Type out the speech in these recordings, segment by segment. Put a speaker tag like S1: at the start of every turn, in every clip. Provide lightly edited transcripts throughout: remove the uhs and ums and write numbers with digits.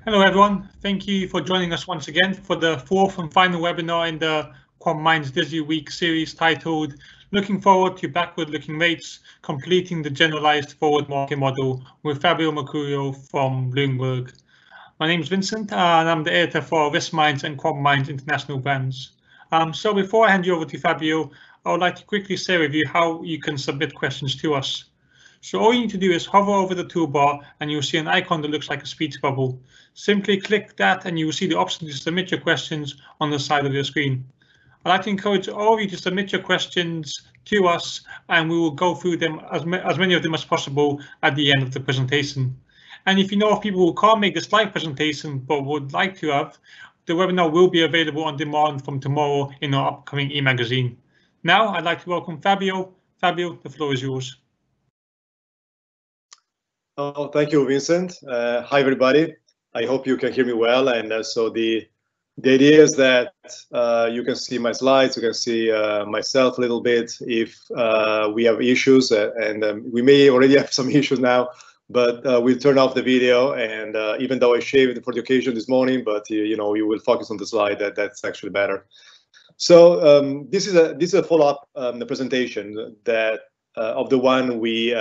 S1: Hello everyone, thank you for joining us once again for the fourth and final webinar in the QuantMinds Dizzy Week series titled Looking Forward to Backward-Looking Rates, Completing the Generalized Forward Market Model with Fabio Mercurio from Bloomberg. My name is Vincent and I'm the editor for RiskMinds and QuantMinds International brands. So before I hand you over to Fabio, I would like to quickly share with you how you can submit questions to us. So all you need to do is hover over the toolbar and you'll see an icon that looks like a speech bubble. Simply click that and you will see the option to submit your questions on the side of your screen. I'd like to encourage all of you to submit your questions to us and we will go through them, as many of them as possible, at the end of the presentation. And if you know of people who can't make this live presentation but would like to have, the webinar will be available on demand from tomorrow in our upcoming e-magazine. Now I'd like to welcome Fabio. Fabio, the floor is yours.
S2: Oh, thank you, Vincent. Hi, everybody. I hope you can hear me well. And so the idea is that you can see my slides, you can see myself a little bit if we have issues, and we may already have some issues now, but we'll turn off the video. And even though I shaved for the occasion this morning, but you know, you will focus on the slide. That's actually better. So this is a follow-up presentation that of the one we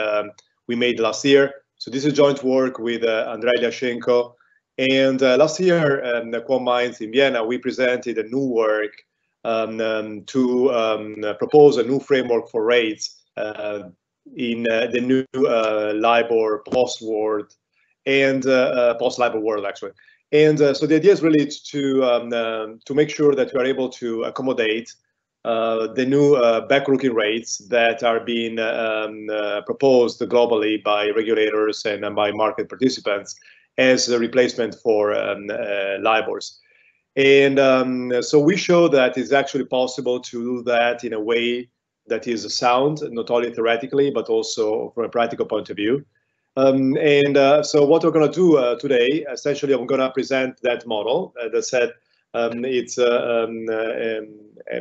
S2: made last year. So this is joint work with Andrei Lyashenko, and last year the QuantMinds in Vienna, we presented a new work to propose a new framework for rates in the new Libor post-world and post-Libor world actually. And so the idea is really to make sure that we are able to accommodate the new backward-looking rates that are being proposed globally by regulators and by market participants as a replacement for Libors. And so we show that it's actually possible to do that in a way that is sound, not only theoretically, but also from a practical point of view. So what we're going to do today, essentially, I'm going to present that model. As I said, it's a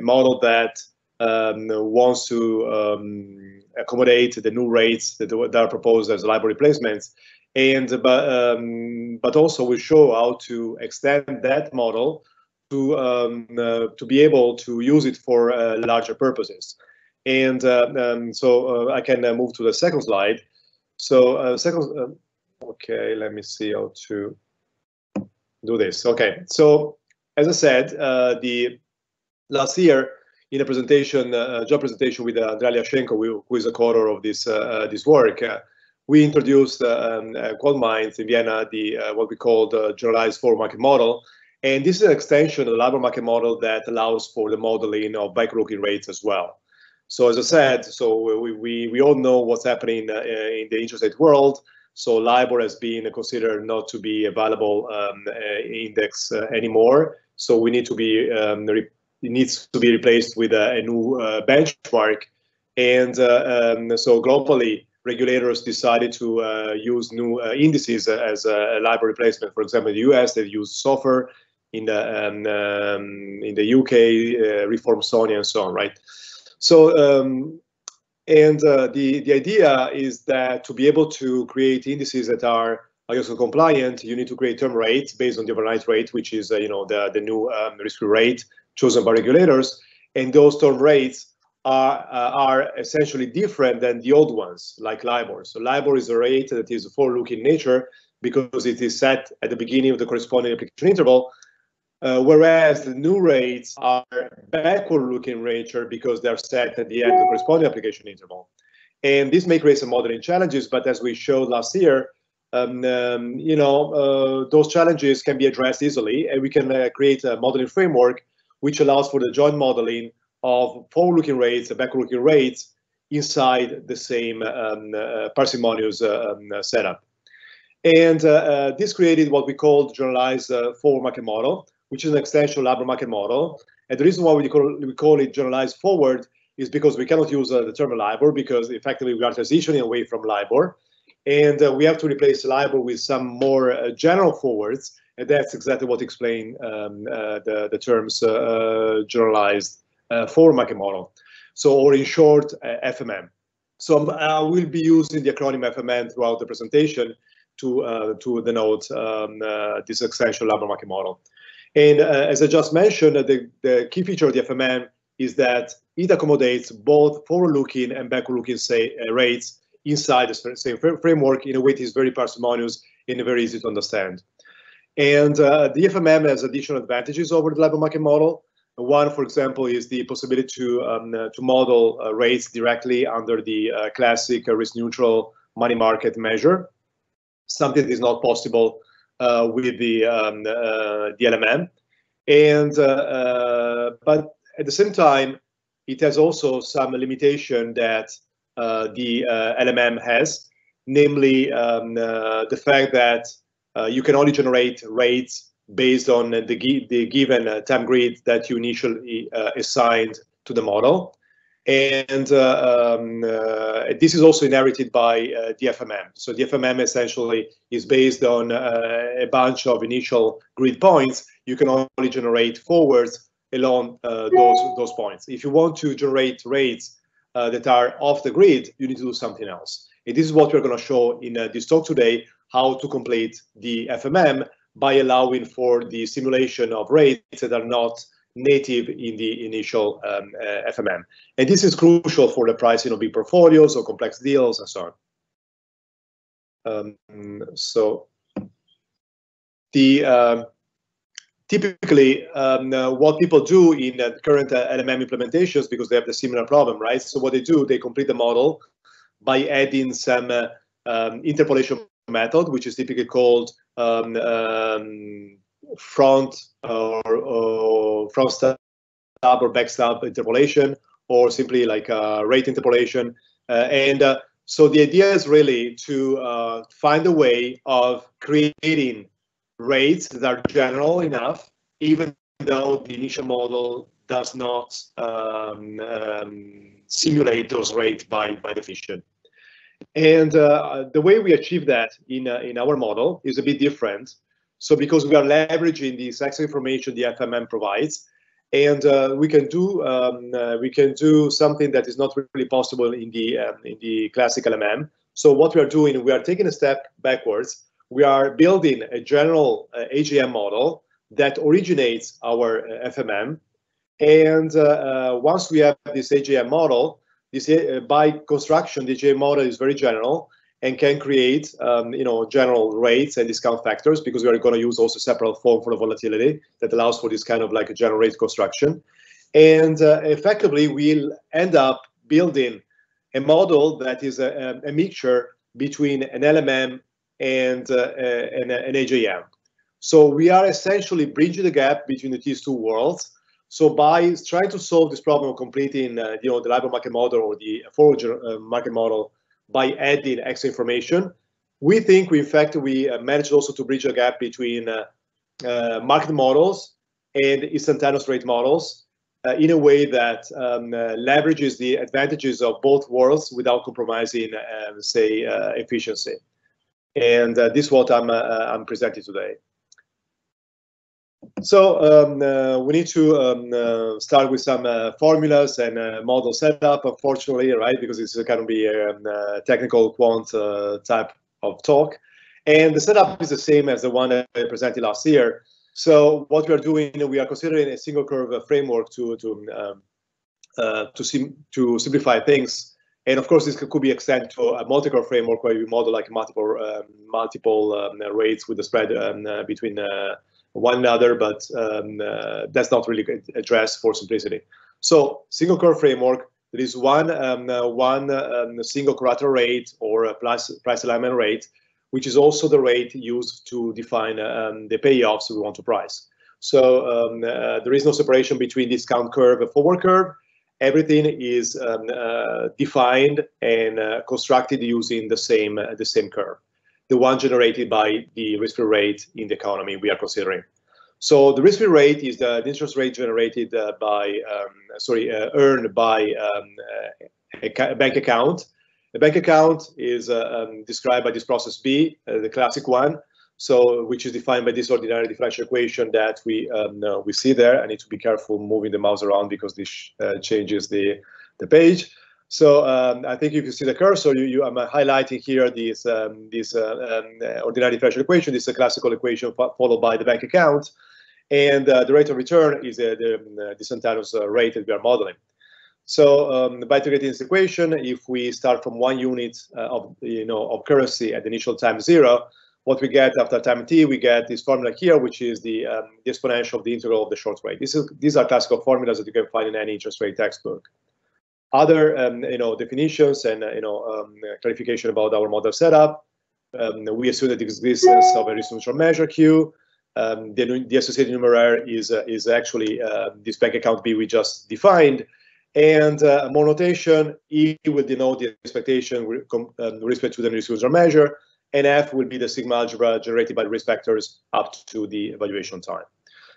S2: model that wants to accommodate the new rates that are proposed as Libor replacements, and but also we show how to extend that model to be able to use it for larger purposes. And so I can move to the second slide. So okay, let me see how to do this. Okay, so as I said, the last year in a presentation, job presentation with Andrei Lyashenko, who is a co-author of this work, we introduced QuantMinds in Vienna, what we call the generalized forward market model, and this is an extension of the Libor market model that allows for the modeling of backward-looking rates as well. So as I said, so we all know what's happening in the interest rate world. So Libor has been considered not to be a valuable index anymore. So we need to be it needs to be replaced with a new benchmark. And so globally, regulators decided to use new indices as a Libor replacement. For example, in the US, they've used SOFR. In the UK, Reform Sonia, and so on, right? So the idea is that to be able to create indices that are IOSCO compliant, you need to create term rates based on the overnight rate, which is you know, the new risk-free rate chosen by regulators, and those term rates are essentially different than the old ones, like Libor. So Libor is a rate that is forward-looking in nature because it is set at the beginning of the corresponding application interval, whereas the new rates are backward-looking in nature because they're set at the end of the corresponding application interval. And this may create some modeling challenges, but as we showed last year, you know, those challenges can be addressed easily, and we can create a modeling framework which allows for the joint modeling of forward-looking rates and backward-looking rates inside the same parsimonious setup. And this created what we call generalized forward market model, which is an extension of Libor market model. And the reason why we call it generalized forward is because we cannot use the term Libor because effectively we are transitioning away from Libor. And we have to replace Libor with some more general forwards. And that's exactly what explains the terms generalized forward market model. So, or in short, FMM. So I will be using the acronym FMM throughout the presentation to denote this extension labor market model. And as I just mentioned, the key feature of the FMM is that it accommodates both forward-looking and backward-looking rates inside the same framework in a way that is very parsimonious and very easy to understand. And the FMM has additional advantages over the labor market model. One, for example, is the possibility to model rates directly under the classic risk-neutral money market measure, something that is not possible with the LMM. And but at the same time, it has also some limitation that the LMM has, namely the fact that you can only generate rates based on the given time grid that you initially assigned to the model. And this is also inherited by the FMM. So the FMM essentially is based on a bunch of initial grid points. You can only generate forwards along those points. If you want to generate rates that are off the grid, you need to do something else. And this is what we're going to show in this talk today, how to complete the FMM by allowing for the simulation of rates that are not native in the initial FMM. And this is crucial for the pricing of big portfolios or complex deals and so on. Typically, what people do in current LMM implementations, because they have the similar problem, right? So what they do, they complete the model by adding some interpolation method, which is typically called front stub or back stub interpolation, or simply like rate interpolation. So the idea is really to find a way of creating rates that are general enough, even though the initial model does not simulate those rates by definition. And the way we achieve that in our model is a bit different. So because we are leveraging the exact information the FMM provides, and we can do something that is not really possible in the classic LMM. So what we are doing, we are taking a step backwards. We are building a general HJM model that originates our FMM. And once we have this HJM model, by construction, the HJM model is very general and can create general rates and discount factors, because we are going to use also separable form for the volatility that allows for this kind of like a general rate construction. And effectively, we'll end up building a model that is a mixture between an LMM and an HJM. So we are essentially bridging the gap between these two worlds. So by trying to solve this problem of completing the labor market model or the forward market model by adding extra information, we think in fact we managed also to bridge a gap between market models and instantaneous rate models in a way that leverages the advantages of both worlds without compromising, say, efficiency. And this is what I'm presenting today. So we need to start with some formulas and model setup, unfortunately, right? Because it's going to be a technical quant type of talk. And the setup is the same as the one I presented last year. So what we are doing, we are considering a single curve framework to simplify things. And of course, this could be extended to a multi-curve framework where you model like multiple rates with the spread between one another, but that's not really addressed for simplicity. So single curve framework, there is one single collateral rate or a price alignment rate, which is also the rate used to define the payoffs we want to price. So there is no separation between discount curve and forward curve. Everything is defined and constructed using the same curve, the one generated by the risk-free rate in the economy we are considering. So the risk-free rate is the interest rate generated earned by a bank account. The bank account is described by this process B, the classic one, so which is defined by this ordinary differential equation that we see there. I need to be careful moving the mouse around because this changes the page. So I think if you see the cursor, I'm highlighting here this ordinary differential equation. This is a classical equation followed by the bank account, and the rate of return is the instantaneous rate that we are modeling. So by integrating this equation, if we start from 1 unit of currency at the initial time 0, what we get after time t, we get this formula here, which is the exponential of the integral of the short rate. These are classical formulas that you can find in any interest rate textbook. Other definitions and clarification about our model setup. We assume that the existence of a risk neutral measure Q. The associated numeraire is actually this bank account B we just defined. And more notation, E will denote the expectation with respect to the risk neutral measure, and F will be the sigma algebra generated by the risk vectors up to the evaluation time.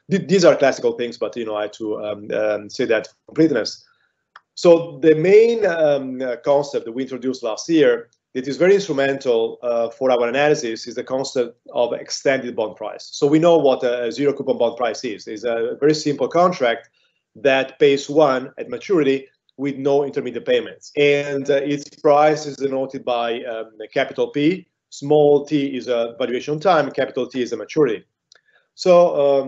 S2: These are classical things, but I had to say that for completeness. So the main concept that we introduced last year that is very instrumental for our analysis is the concept of extended bond price. So we know what a zero coupon bond price is. It's a very simple contract that pays 1 at maturity with no intermediate payments. And its price is denoted by capital P. Small t is a valuation time, capital T is a maturity. So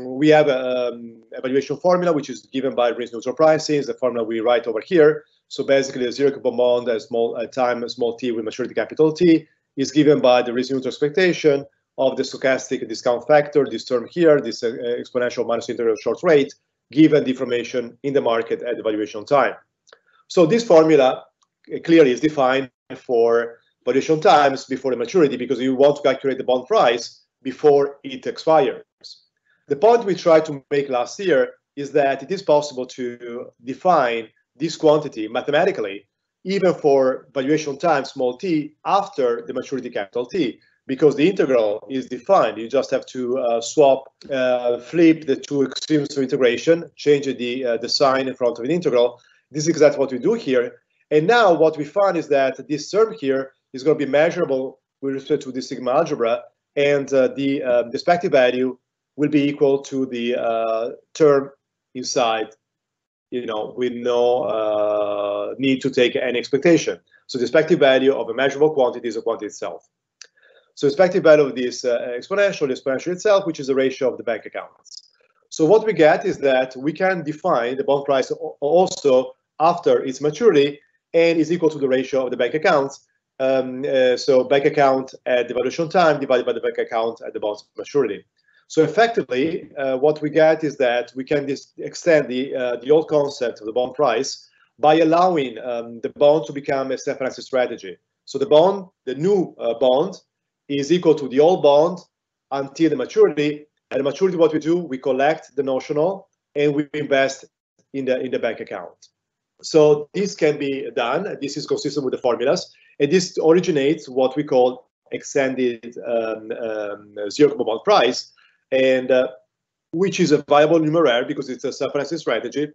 S2: we have a valuation formula, which is given by risk neutral pricing, is the formula we write over here. So basically a zero coupon bond at small t with maturity capital T is given by the risk neutral expectation of the stochastic discount factor, this term here, this exponential minus integral short rate, given the information in the market at the valuation time. So this formula clearly is defined for valuation times before the maturity, because you want to calculate the bond price before it expires. The point we tried to make last year is that it is possible to define this quantity mathematically, even for valuation time small t after the maturity capital T, because the integral is defined. You just have to flip the two extremes of integration, change the sign in front of an integral. This is exactly what we do here. And now what we find is that this term here is going to be measurable with respect to the sigma algebra, and the expected value will be equal to the term inside, with no need to take any expectation. So the expected value of a measurable quantity is a quantity itself. So expected value of this exponential, the exponential itself, which is the ratio of the bank accounts. So what we get is that we can define the bond price also after its maturity, and is equal to the ratio of the bank accounts. So bank account at the valuation time divided by the bank account at the bond's maturity. So effectively, what we get is that we can extend the old concept of the bond price by allowing the bond to become a self-financing strategy. So the new bond is equal to the old bond until the maturity. At the maturity, what we do, we collect the notional and we invest in the bank account. So this can be done. This is consistent with the formulas, and this originates what we call extended zero coupon bond price, and which is a viable numeraire because it's a self-financing strategy.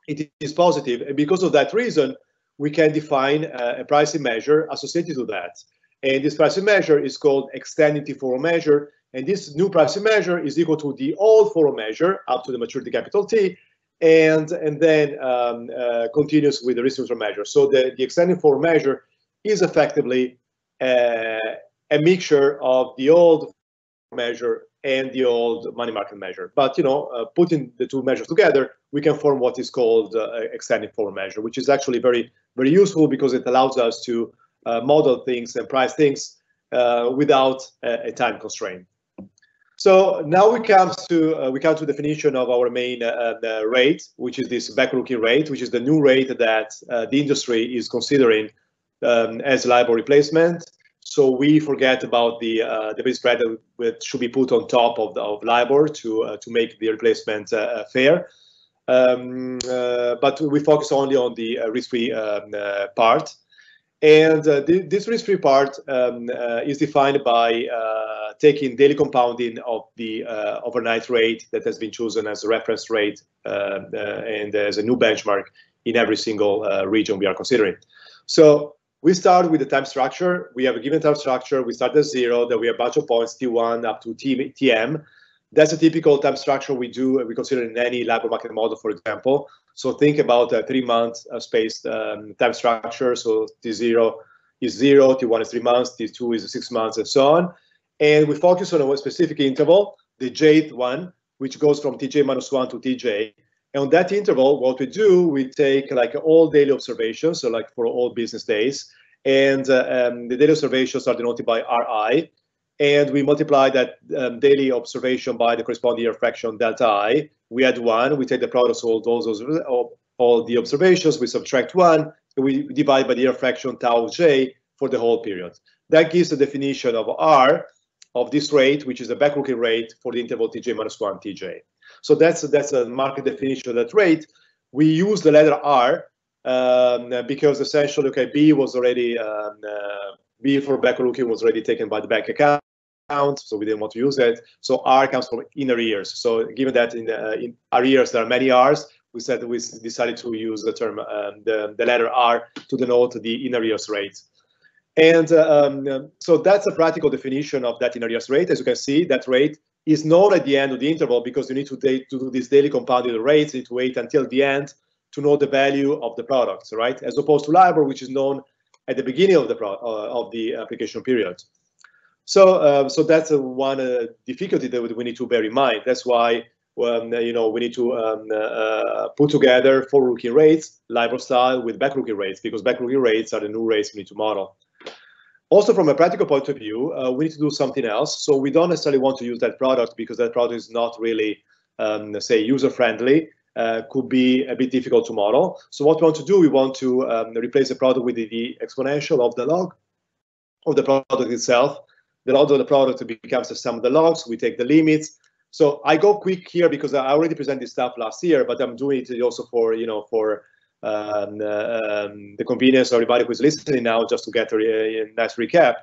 S2: It is positive, and because of that reason, we can define a pricing measure associated to that. And this pricing measure is called extended T4 measure, and this new pricing measure is equal to the old 4 measure up to the maturity capital T, and then continues with the risk neutral measure. So the extended 4 measure is effectively a mixture of the old measure and the old money market measure. But putting the two measures together, we can form what is called extended 4 measure, which is actually very, very useful because it allows us to model things and price things without a time constraint. So now we come to definition of our main rate, which is this backward-looking rate, which is the new rate that the industry is considering as Libor replacement. So we forget about the base spread that should be put on top of Libor to make the replacement fair. But we focus only on the risk-free part. And this risk-free part is defined by taking daily compounding of the overnight rate that has been chosen as a reference rate and as a new benchmark in every single region we are considering. So we start with the time structure. We have a given time structure. We start at 0. Then we have a bunch of points, T1 up to TM. That's a typical time structure we consider in any Libor market model, for example. So think about a 3-month spaced time structure. So T0 is 0, T1 is 3 months, T2 is 6 months, and so on. And we focus on a specific interval, the jth one, which goes from Tj minus 1 to Tj. And on that interval, what we do, we take like all daily observations, so like for all business days, and the daily observations are denoted by Ri, and we multiply that daily observation by the corresponding error fraction delta I. We add 1, we take the product of all the observations, we subtract 1, and we divide by the error fraction tau j for the whole period. That gives the definition of R of this rate, which is the backward-looking rate for the interval Tj minus 1 Tj. So that's a market definition of that rate. We use the letter R because essentially, okay, B was already B for backward-looking was already taken by the bank account, so we didn't want to use it. So R comes from in arrears. So given that in arrears there are many R's, we decided to use the term the letter R to denote the in arrears rate. And so that's a practical definition of that in arrears rate. As you can see, that rate is known at the end of the interval because you need to do this daily compounded rates. You need to wait until the end to know the value of the products, right? As opposed to Libor, which is known at the beginning of the application period. So so that's one difficulty that we need to bear in mind. That's why you know, we need to put together forward-looking rates, Libor style, with backward-looking rates, because backward-looking rates are the new rates we need to model. Also, from a practical point of view, we need to do something else. So we don't necessarily want to use that product because that product is not really, say, user-friendly. Could be a bit difficult to model. So what we want to do, we want to replace the product with the exponential of the log of the product itself. The log of the product becomes the sum of the logs. We take the limits. So I go quick here because I already presented this stuff last year, but I'm doing it also for, you know, for the convenience of everybody who's listening now, just to get a nice recap.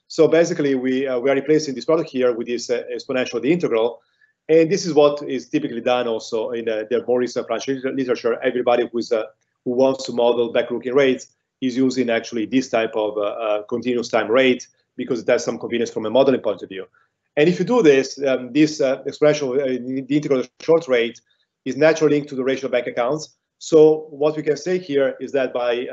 S2: So basically, we are replacing this product here with this exponential of the integral. And this is what is typically done also in the more recent branch literature. Everybody who wants to model backward-looking rates is using actually this type of continuous time rate because it has some convenience from a modeling point of view. And if you do this, this expression, the integral short rate, is naturally linked to the ratio of bank accounts. So what we can say here is that by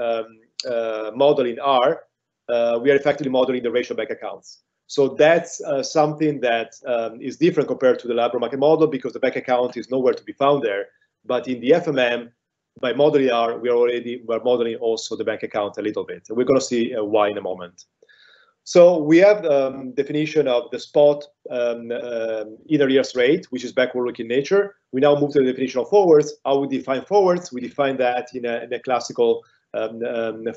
S2: modeling R, we are effectively modeling the ratio of bank accounts. So that's something that is different compared to the Libor market model because the bank account is nowhere to be found there. But in the FMM, by modeling R, we're modeling also the bank account a little bit. We're going to see why in a moment. So we have definition of the spot in arrears rate, which is backward-looking nature. We now move to the definition of forwards. How we define forwards? We define that in a classical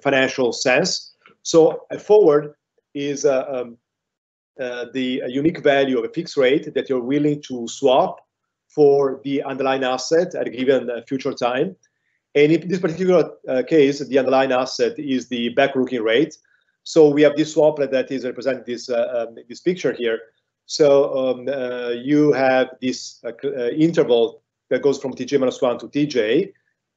S2: financial sense. So a forward is the unique value of a fixed rate that you're willing to swap for the underlying asset at a given future time. And in this particular case, the underlying asset is the backward-looking rate. So we have this swap that is representing this picture here. So you have this interval that goes from Tj minus 1 to Tj,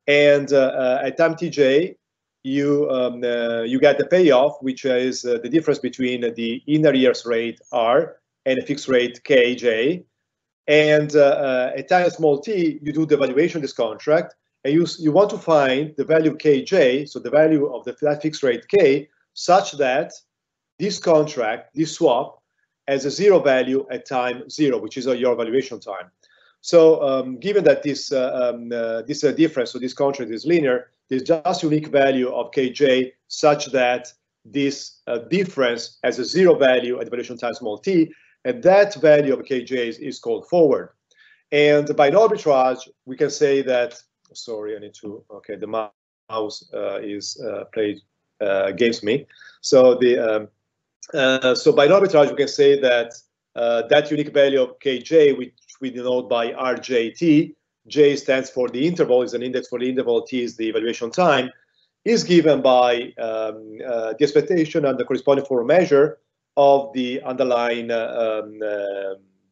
S2: and at time Tj, you get the payoff, which is the difference between the in arrears rate R and a fixed rate Kj. And at time small t, you do the valuation of this contract, and you want to find the value Kj, so the value of that fixed rate K, such that this contract, this swap, has a zero value at time 0, which is your valuation time. So given that this difference, so this contract is linear, there's just unique value of Kj such that this difference has a zero value at valuation time small t, and that value of Kj is called forward. And by an arbitrage, we can say that, sorry, I need to, okay, the mouse is played against me. So so by arbitrage, we can say that that unique value of Kj, which we denote by Rjt, J stands for the interval, is an index for the interval, T is the evaluation time, is given by the expectation and the corresponding forward measure of the underlying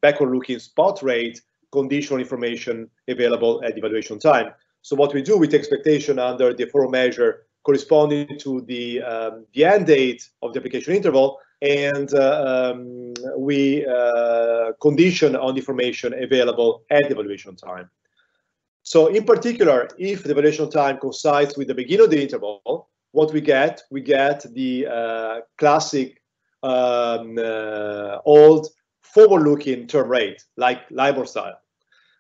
S2: backward-looking spot rate conditional information available at the evaluation time. So what we do with expectation under the forward measure corresponding to the end date of the application interval, and we condition on the information available at the evaluation time. So in particular, if the valuation time coincides with the beginning of the interval, what we get the classic old forward-looking term rate, like Libor style.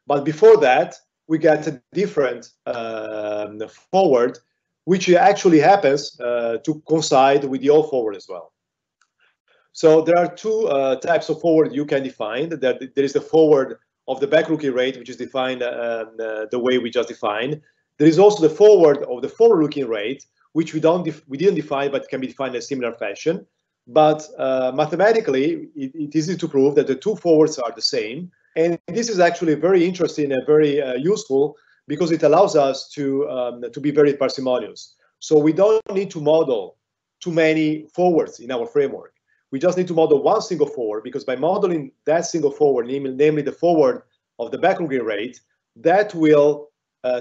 S2: But before that, we get a different forward, which actually happens to coincide with the old forward as well. So there are two types of forward you can define. There is the forward of the backward-looking rate, which is defined the way we just defined. There is also the forward of the forward-looking rate, which we didn't define, but can be defined in a similar fashion. But mathematically, it is easy to prove that the two forwards are the same. And this is actually very interesting and very useful because it allows us to be very parsimonious. So we don't need to model too many forwards in our framework. We just need to model one single forward, because by modeling that single forward, namely the forward of the backward-looking rate, that will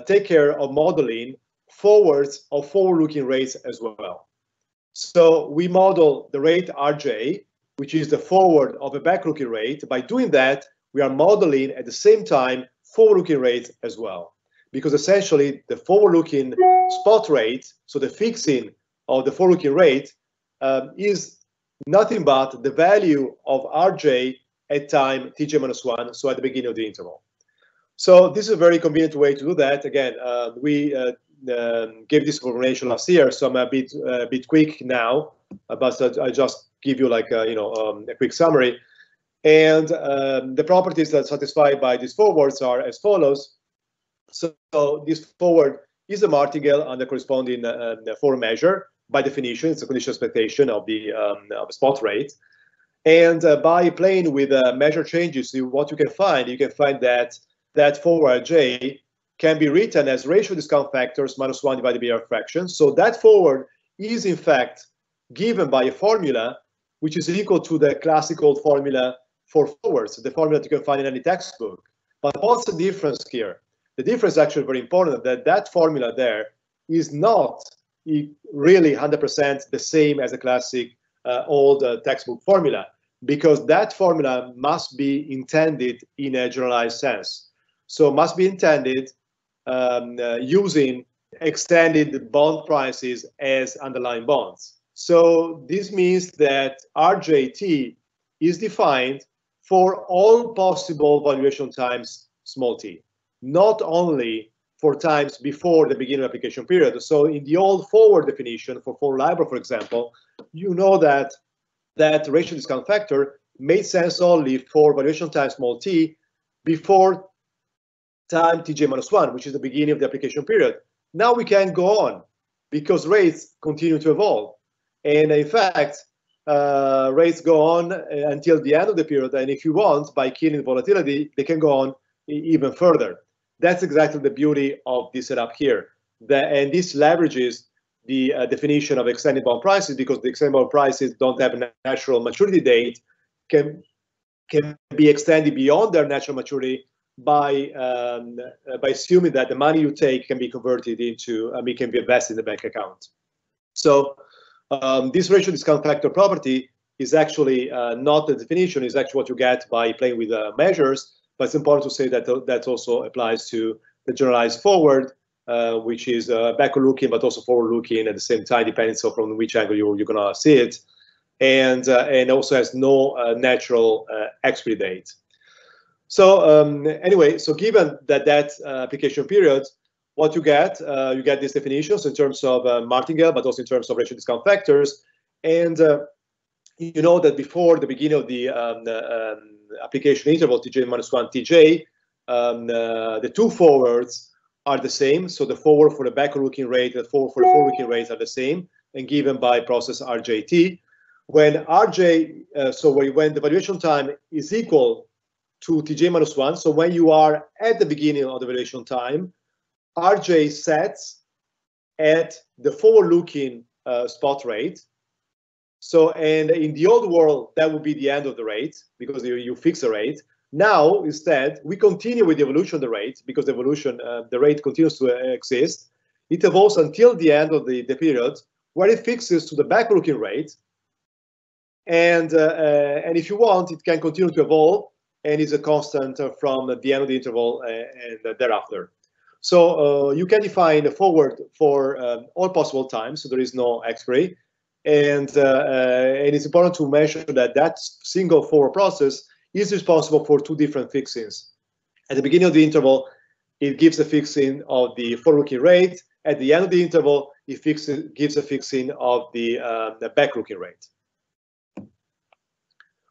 S2: take care of modeling forwards of forward-looking rates as well. So we model the rate RJ, which is the forward of a backward-looking rate. By doing that, we are modeling at the same time forward-looking rates as well, because essentially the forward-looking spot rate, so the fixing of the forward-looking rate, is nothing but the value of RJ at time Tj-1, so at the beginning of the interval. So this is a very convenient way to do that. Again, we gave this information last year, so I'm a bit quick now, but I just give you like a quick summary. And the properties that are satisfied by these forwards are as follows. So this forward is a martingale on the corresponding forward measure. By definition, it's a conditional expectation of the spot rate. And by playing with measure changes, what you can find that forward J can be written as ratio discount factors minus 1 divided by R fraction. So that forward is in fact given by a formula which is equal to the classical formula for forwards, the formula that you can find in any textbook. But what's the difference here? The difference is actually very important, that formula there is not really 100% the same as a classic old textbook formula, because that formula must be intended in a generalized sense. So must be intended using extended bond prices as underlying bonds. So this means that RJT is defined for all possible valuation times small t, not only for times before the beginning of application period. So in the old forward definition for Libor, for example, you know that ratio discount factor made sense only for valuation time small t before time Tj-1, which is the beginning of the application period. Now we can go on because rates continue to evolve. And in fact, rates go on until the end of the period. And if you want, by killing volatility, they can go on even further. That's exactly the beauty of this setup here. And this leverages the definition of extended bond prices, because the extended bond prices don't have a natural maturity date, can be extended beyond their natural maturity by assuming that the money you take can be converted into, can be invested in the bank account. So this ratio discount factor property is actually not the definition, is actually what you get by playing with measures. But it's important to say that that also applies to the generalized forward, which is backward-looking but also forward-looking at the same time, depending on from which angle you're gonna see it, and also has no natural expiry date. So anyway, so given that application period, what you get these definitions in terms of martingale, but also in terms of ratio discount factors, and you know that before the beginning of the application interval Tj-1 Tj, the two forwards are the same. So the forward for the backward-looking rate and the forward for the forward-looking rates are the same, and given by process RJT. When when the valuation time is equal to Tj-1, so when you are at the beginning of the valuation time, RJ sets at the forward-looking spot rate. So, and in the old world, that would be the end of the rate, because you fix the rate. Now, instead, we continue with the evolution of the rate, because the rate continues to exist. It evolves until the end of the period, where it fixes to the backward-looking rate. And if you want, it can continue to evolve, and is a constant from the end of the interval and thereafter. So you can define a forward for all possible times, so there is no expiry. And it's important to mention that that single forward process is responsible for two different fixings. At the beginning of the interval, it gives a fixing of the forward-looking rate. At the end of the interval, it gives a fixing of the back-looking rate.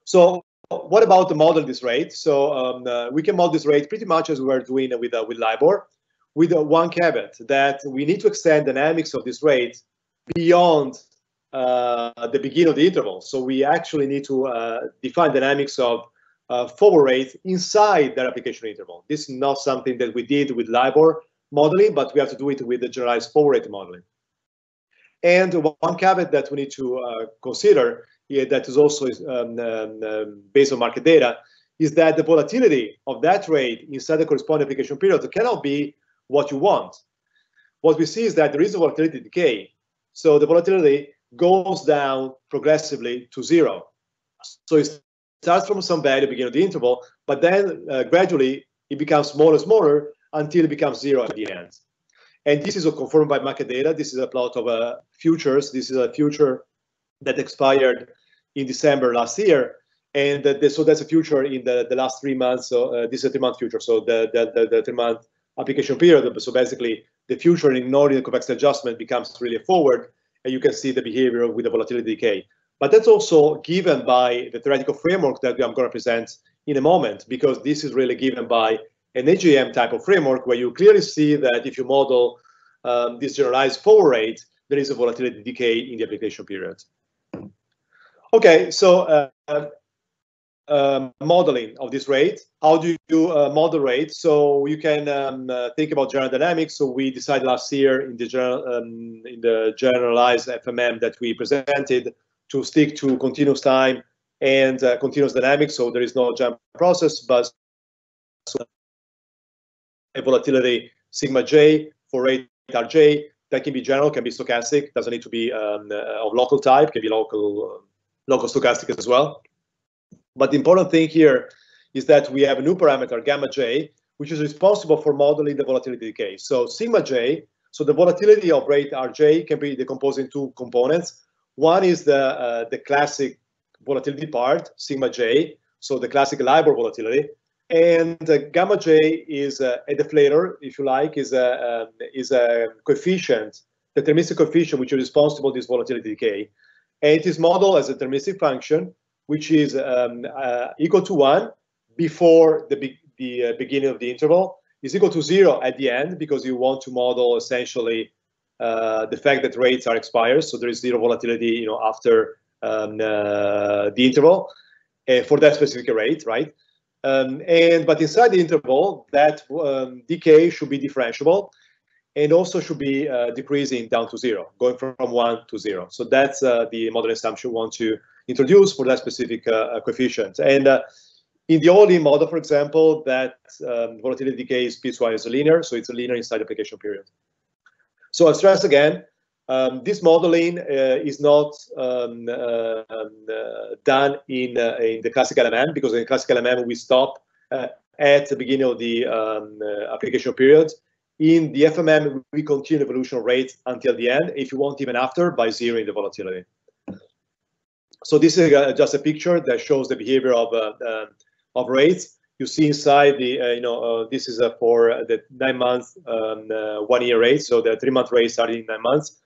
S2: So what about the model this rate? So we can model this rate pretty much as we were doing with Libor, with one caveat that we need to extend dynamics of this rate beyond the beginning of the interval. So we actually need to define dynamics of forward rate inside that application interval. This is not something that we did with Libor modeling, but we have to do it with the generalized forward rate modeling. And one caveat that we need to consider, that is also based on market data, is that the volatility of that rate inside the corresponding application period cannot be what you want. What we see is that there is a volatility decay. So the volatility goes down progressively to zero. So it starts from some value at the beginning of the interval, but then gradually it becomes smaller and smaller until it becomes zero at the end. And this is confirmed by market data. This is a plot of futures. This is a future that expired in December last year. And so that's a future in the last 3 months. So this is a 3-month future. So the 3-month application period. So basically, the future ignoring the convexity adjustment becomes really a forward. And you can see the behavior with the volatility decay. But that's also given by the theoretical framework that I'm going to present in a moment, because this is really given by an HJM type of framework where you clearly see that if you model this generalized forward rate, there is a volatility decay in the application period. Okay, so modeling of this rate. How do you model rate? So you can think about general dynamics. So we decided last year in the generalized FMM that we presented to stick to continuous time and continuous dynamics. So there is no jump process, but a volatility sigma j for rate rj that can be general, can be stochastic, doesn't need to be of local type, can be local stochastic as well. But the important thing here is that we have a new parameter, gamma j, which is responsible for modeling the volatility decay. So sigma j, so the volatility of rate rj can be decomposed in two components. One is the classic volatility part, sigma j, so the classic Libor volatility. And gamma j is a deflator, if you like, is a coefficient, the deterministic coefficient, which is responsible for this volatility decay. And it is modeled as a deterministic function, which is equal to 1 before the beginning of the interval, is equal to 0 at the end, because you want to model essentially the fact that rates are expired, so there is zero volatility, after the interval for that specific rate, right? But inside the interval, that decay should be differentiable, and also should be decreasing down to 0, going from 1 to 0. So that's the modeling assumption we want to introduce for that specific coefficient. And in the all-in model, for example, that volatility decay is piecewise linear, so it's a linear inside the application period. So I'll stress again, this modeling is not done in the classic LMM, because in classic LMM we stop at the beginning of the application period. In the FMM, we continue evolution of rates until the end, if you want even after, by zeroing the volatility. So this is just a picture that shows the behavior of rates. You see inside the, this is for the 9-month, 1-year rate. So the 3-month rate starting in 9 months.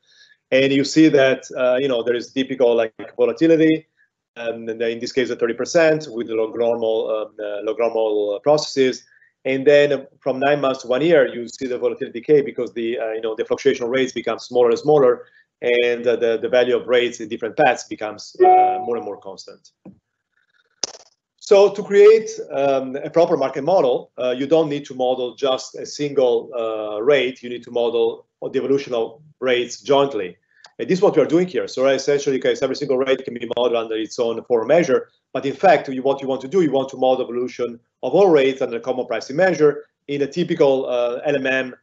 S2: And you see that, there is typical volatility, and in this case, 30% with the log normal processes. And then from 9 months to 1 year, you see the volatility decay because the fluctuation rates become smaller and smaller, and the value of rates in different paths becomes more and more constant. So to create a proper market model, you don't need to model just a single rate. You need to model the evolution of rates jointly. And this is what we are doing here. So essentially, every single rate can be modeled under its own forward measure. But in fact, what you want to do, you want to model evolution of all rates under a common pricing measure. In a typical LMM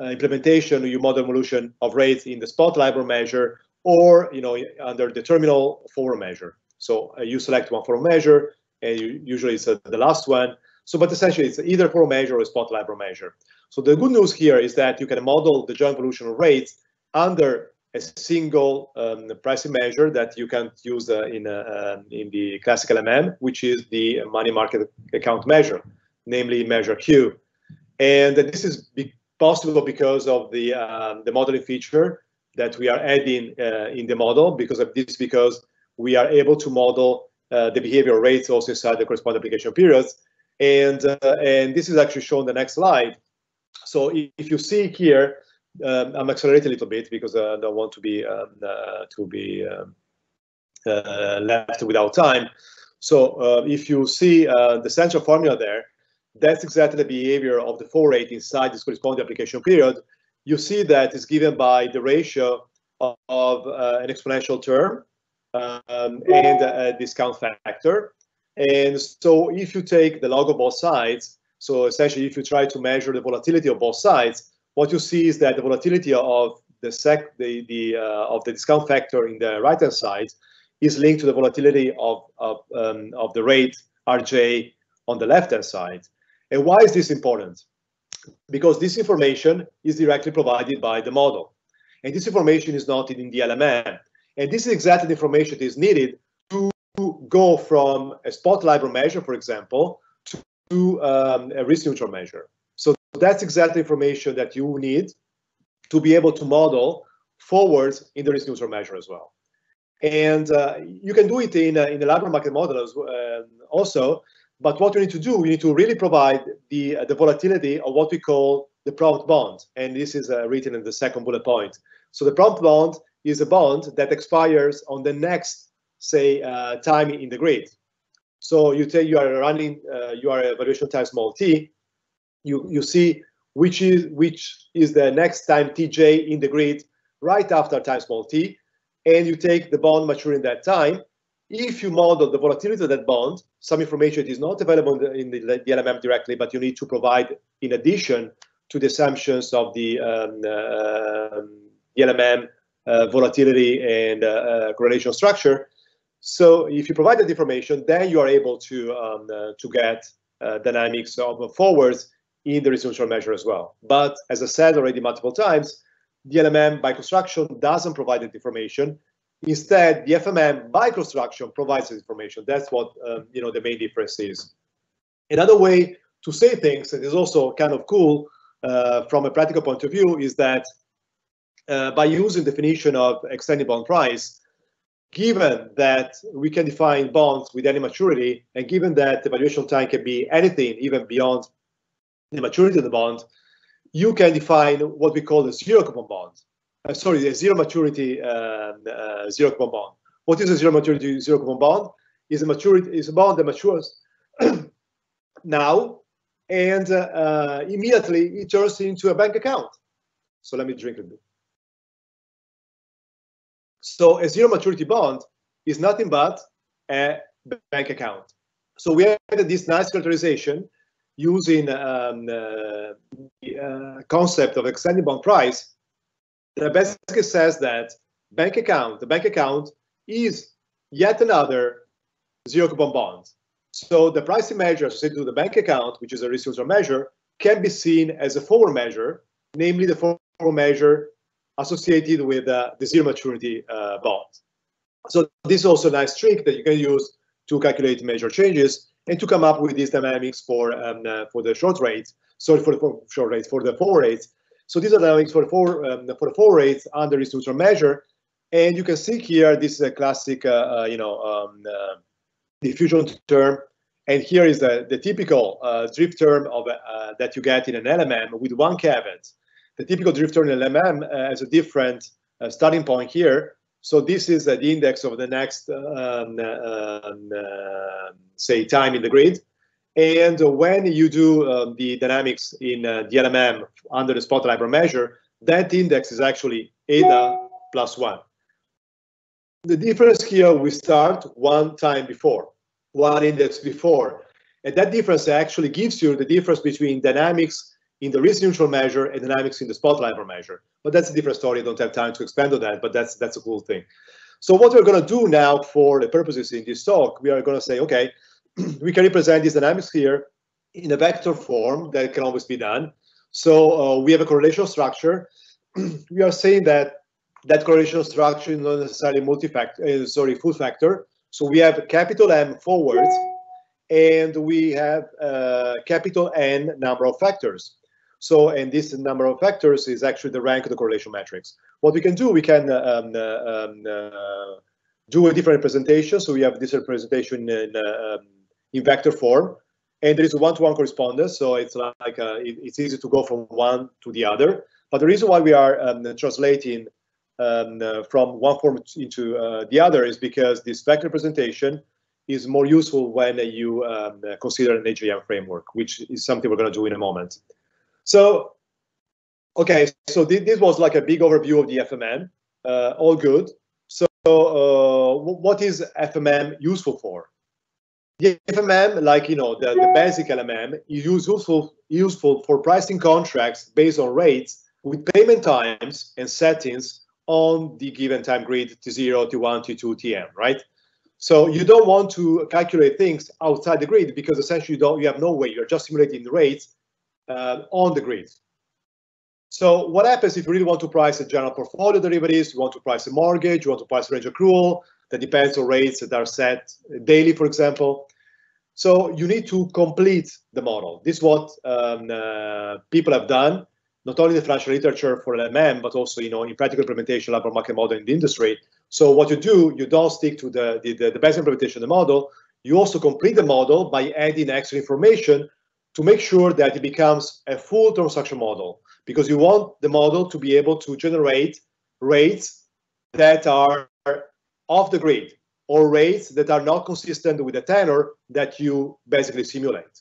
S2: implementation, you model evolution of rates in the spot Libor measure, or under the terminal forward measure. So you select one forward measure, and usually it's the last one. So, but essentially, it's either forward measure or a spot LIBOR measure. So the good news here is that you can model the joint evolution of rates under a single pricing measure that you can use in the classical FMM, which is the money market account measure, namely measure Q. And this is possible because of the modeling feature that we are adding in the model. Because we are able to model the behavioral rates also inside the corresponding application periods. And this is actually shown in the next slide. So if you see here, I'm accelerating a little bit because I don't want to be left without time. So if you see the central formula there, that's exactly the behavior of the forward rate inside this corresponding application period. You see that it's given by the ratio of an exponential term and a discount factor. And so if you take the log of both sides, so essentially if you try to measure the volatility of both sides, what you see is that the volatility of the discount factor in the right-hand side is linked to the volatility of the rate RJ on the left-hand side. And why is this important? Because this information is directly provided by the model. And this information is not in the LMM. And this is exactly the information that is needed to go from a spot LIBOR measure, for example, to a risk neutral measure. So that's exactly information that you need to be able to model forwards in the risk neutral measure as well. And you can do it in a LIBOR market model also. But what you need to do, you need to really provide the volatility of what we call the prompt bond. And this is written in the second bullet point. So the prompt bond is a bond that expires on the next, say, time in the grid. So you say you are running your evaluation time small t. You see which is the next time tj in the grid right after time small t, and you take the bond maturing that time. If you model the volatility of that bond, some information is not available in the LMM directly, but you need to provide in addition to the assumptions of the LMM volatility and correlation structure. So if you provide that information, then you are able to get dynamics of forwards in the risk neutral measure as well. But as I said already multiple times, the LMM by construction doesn't provide that information. Instead, the FMM by construction provides this information. That's what the main difference is. Another way to say things that is also kind of cool from a practical point of view is that by using definition of extended bond price, given that we can define bonds with any maturity, and given that the valuation time can be anything even beyond the maturity of the bond, you can define what we call a zero coupon bond. A zero maturity zero coupon bond. What is a zero maturity zero coupon bond? Is a bond that matures now, and immediately it turns into a bank account. So let me drink a bit. So a zero maturity bond is nothing but a bank account. So we added this nice characterization using the concept of extended bond price. That basically says that the bank account is yet another zero coupon bond. So the pricing measure associated with the bank account, which is a risk neutral measure, can be seen as a forward measure, namely the forward measure associated with the zero maturity bond. So this is also a nice trick that you can use to calculate measure changes and to come up with these dynamics for the short rates. Sorry, for the short rates, for the forward rates. So these are dynamics for the forward rates under risk neutral measure, and you can see here this is a classic diffusion term, and here is the typical drift term of that you get in an LMM with one caveat. The typical drift term in an LMM has a different starting point here. So this is the index of the next say time in the grid. And when you do the dynamics in the LMM under the spot LIBOR measure, that index is actually eta plus 1. The difference here, we start one index before. And that difference actually gives you the difference between dynamics in the risk neutral measure and dynamics in the spot LIBOR measure. But that's a different story. I don't have time to expand on that, but that's a cool thing. So what we're going to do now for the purposes in this talk, we are going to say, okay, we can represent these dynamics here in a vector form that can always be done. So we have a correlation structure. We are saying that that correlation structure is not necessarily full factor. So we have capital M forwards, and we have capital N number of factors. So, and this number of factors is actually the rank of the correlation matrix. What we can do, we can do a different representation. So we have this representation in vector form, and there is a one-to-one correspondence. So it's like it's easy to go from one to the other. But the reason why we are translating from one form into the other is because this vector representation is more useful when you consider an HJM framework, which is something we're going to do in a moment. So, okay, so this was like a big overview of the FMM, all good. So what is FMM useful for? The FMM, like, you know, the basic LMM, is useful for pricing contracts based on rates with payment times and settings on the given time grid T0, T1, T2, Tm, right? So you don't want to calculate things outside the grid because essentially you have no way, you're just simulating the rates on the grid. So what happens if you really want to price a general portfolio derivatives, you want to price a mortgage, you want to price a range accrual that depends on rates that are set daily, for example. So you need to complete the model. This is what people have done, not only in the financial literature for LMM, but also, you know, in practical implementation of market model in the industry. So what you do, you don't stick to the best implementation of the model. You also complete the model by adding extra information to make sure that it becomes a full transaction model, because you want the model to be able to generate rates that are off the grid or rates that are not consistent with the tenor that you basically simulate.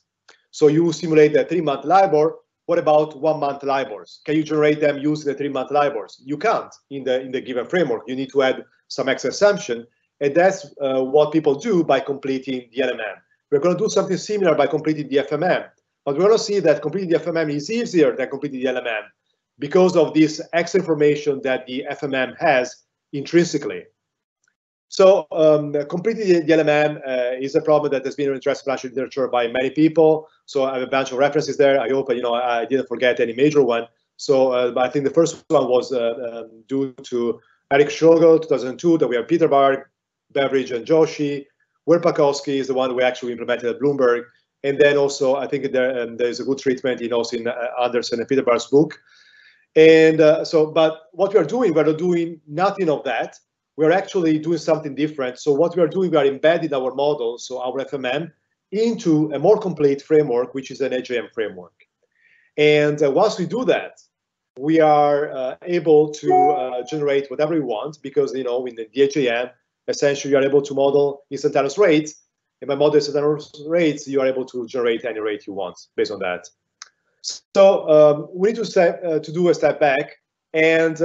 S2: So you simulate the 3-month Libor. What about 1-month Libors? Can you generate them using the 3-month Libors? You can't in the given framework. You need to add some extra assumption, and that's what people do by completing the LMM. We're going to do something similar by completing the FMM, but we're going to see that completing the FMM is easier than completing the LMM because of this extra information that the FMM has intrinsically. So completing the LMM is a problem that has been addressed in financial literature by many people. So I have a bunch of references there. I hope I didn't forget any major one. So but I think the first one was due to Eric Schogel, 2002. That we have Peter Berg, Beveridge, and Joshi. Werpakowski is the one we actually implemented at Bloomberg. And then also I think there's a good treatment in Anderson and Peter Berg's book. And but what we are doing, we're not doing nothing of that. We're actually doing something different. So what we are doing, we are embedding our model, so our FMM, into a more complete framework, which is an HJM framework. And once we do that, we are able to generate whatever we want, because, you know, in the HJM, essentially you are able to model instantaneous rates. And by modeling instantaneous rates, you are able to generate any rate you want based on that. So we need to do a step back, and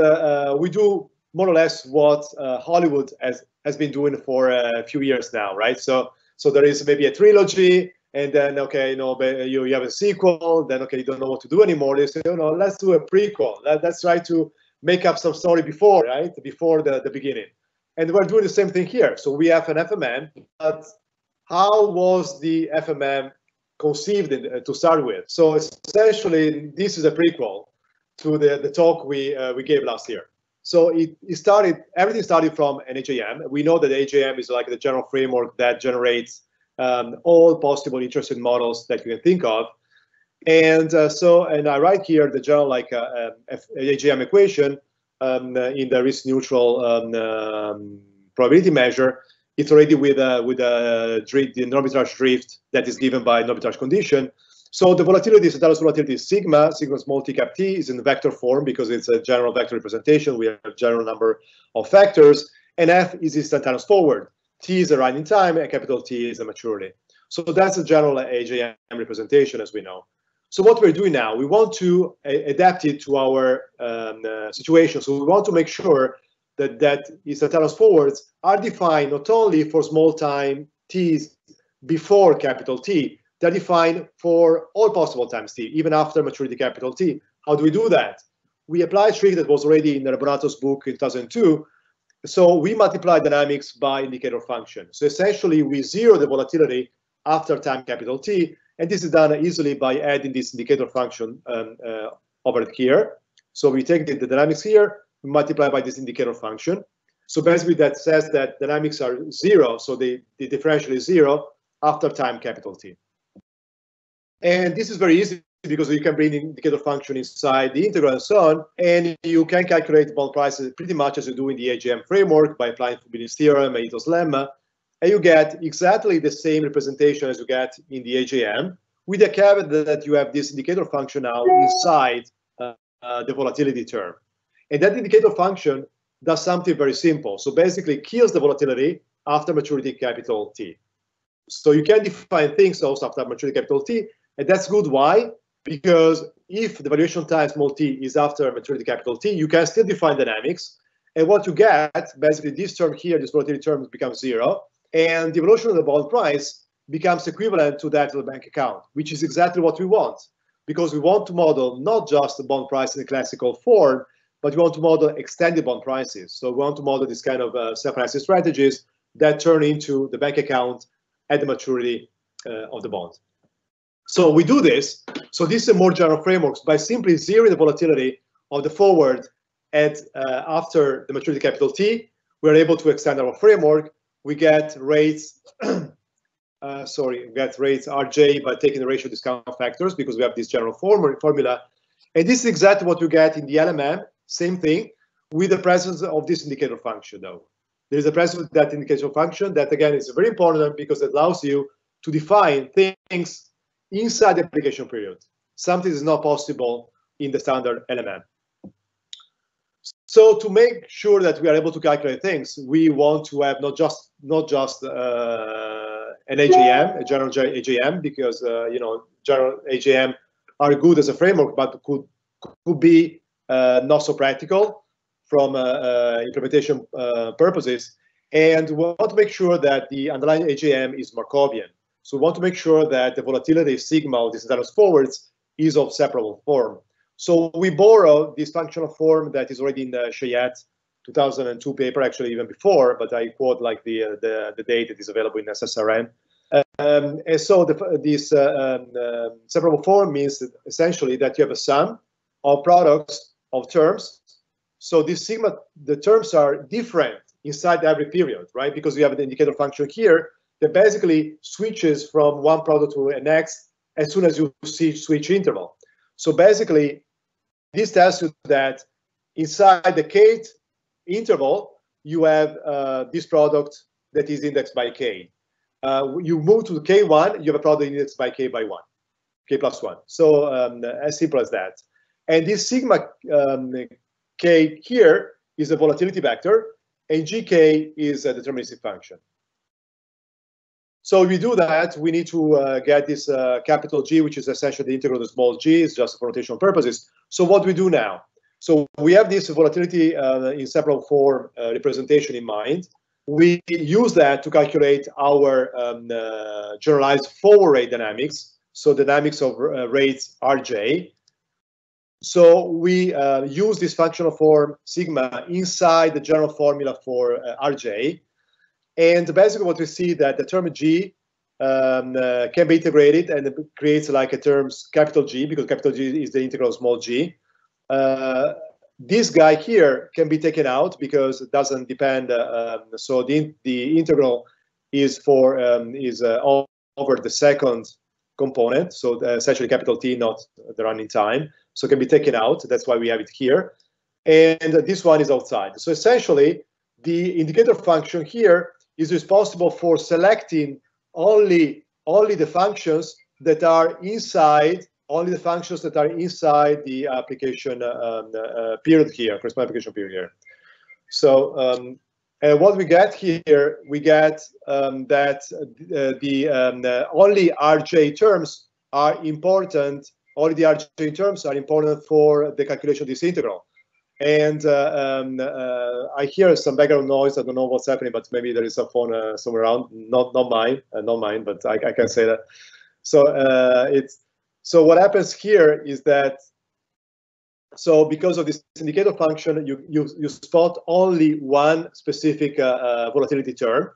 S2: we do more or less what Hollywood has been doing for a few years now, right? So there is maybe a trilogy, and then, okay, you know, you have a sequel, then, okay, you don't know what to do anymore. They say, oh, no, let's do a prequel. Let's try to make up some story before, right? Before the beginning. And we're doing the same thing here. So we have an FMM, but how was the FMM conceived to start with? So essentially, this is a prequel to the talk we gave last year. So everything started from an HJM. We know that HJM is like the general framework that generates all possible interesting models that you can think of. And and I write here the general like HJM equation in the risk neutral probability measure. It's already with the arbitrage drift that is given by an arbitrage condition. So the volatility, instantaneous volatility is sigma small t cap t, is in the vector form because it's a general vector representation. We have a general number of factors, and f is instantaneous forward. T is a running time, and capital T is a maturity. So that's a general HJM representation, as we know. So what we're doing now, we want to adapt it to our situation. So we want to make sure that instantaneous forwards are defined not only for small time t's before capital T, they're defined for all possible times t, even after maturity capital T. How do we do that? We apply a trick that was already in Rabonato's book in 2002. So we multiply dynamics by indicator function. So essentially, we zero the volatility after time capital T, And this is done easily by adding this indicator function over here. So we take the dynamics here, we multiply by this indicator function. So basically that says that dynamics are 0, so the differential is 0 after time capital T. And this is very easy because you can bring the indicator function inside the integral and so on, and you can calculate bond prices pretty much as you do in the HJM framework by applying Fubini's theorem and Ito's lemma, and you get exactly the same representation as you get in the HJM, with the caveat that you have this indicator function now inside the volatility term. And that indicator function does something very simple. So basically kills the volatility after maturity capital T. So you can define things also after maturity capital T, and that's good. Why? Because if the valuation time small t is after maturity capital T, you can still define dynamics. And what you get, basically this term here, this volatility term becomes 0, and the evolution of the bond price becomes equivalent to that of the bank account, which is exactly what we want, because we want to model not just the bond price in the classical form, but we want to model extended bond prices. So we want to model this kind of self-analysis strategies that turn into the bank account at the maturity of the bond. So we do this. So this is a more general framework. By simply zeroing the volatility of the forward at after the maturity capital T, we're able to extend our framework. We get rates, we get rates RJ by taking the ratio discount factors because we have this general formula. And this is exactly what you get in the LMM, same thing, with the presence of this indicator function though. There is a presence of that indicator function that again is very important because it allows you to define things inside the application period. Something is not possible in the standard LMM. So to make sure that we are able to calculate things, we want to have not just an HJM, a general HJM, because you know, general HJM are good as a framework, but could be not so practical from implementation purposes. And we want to make sure that the underlying HJM is Markovian. So we want to make sure that the volatility sigma of these instantaneous forwards is of separable form. So we borrow this functional form that is already in the Chayet 2002 paper, actually even before, but I quote like the date that is available in SSRN. And so this separable form means that essentially that you have a sum of products of terms. So this sigma, the terms are different inside every period, right? Because you have an indicator function here that basically switches from one product to the next as soon as you see switch interval. So basically, this tells you that inside the kth interval, you have this product that is indexed by k. You move to k1, you have a product indexed by k by 1, k plus 1. So as simple as that. And this sigma k here is a volatility vector, and gk is a deterministic function. So if we do that, we need to get this capital G, which is essentially the integral of the small g, it's just for notational purposes. So what do we do now? So we have this volatility in separable form representation in mind. We use that to calculate our generalized forward rate dynamics, so dynamics of rates Rj. So we use this functional form sigma inside the general formula for Rj. And basically what we see that the term G can be integrated and it creates like a term capital G, because capital G is the integral of small g. This guy here can be taken out because it doesn't depend. So the integral is for over the second component. So essentially capital T, not the running time. So it can be taken out. That's why we have it here. And this one is outside. So essentially the indicator function here is responsible for selecting only the functions that are inside, the application period here, corresponding application period here. So and what we get here, we get that the only RJ terms are important. Only the RJ terms are important for the calculation of this integral. And I hear some background noise. I don't know what's happening, but maybe there is a phone somewhere around. Not mine, but I can say that. So so what happens here is that because of this indicator function, you spot only one specific volatility term,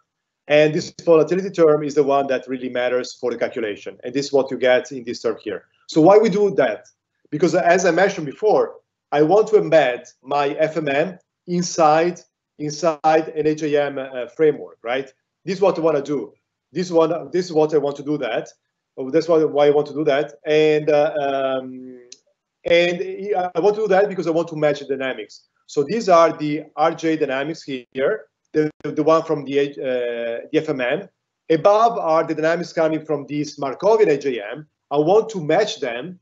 S2: And this volatility term is the one that really matters for the calculation. And this is what you get in this term here. So why we do that? Because as I mentioned before, I want to embed my FMM inside an HJM framework, right? This is what I want to do. This is what I want to do that. That's why I want to do that. And I want to do that because I want to match the dynamics. So these are the RJ dynamics here, the one from the FMM. Above are the dynamics coming from this Markovian HJM. I want to match them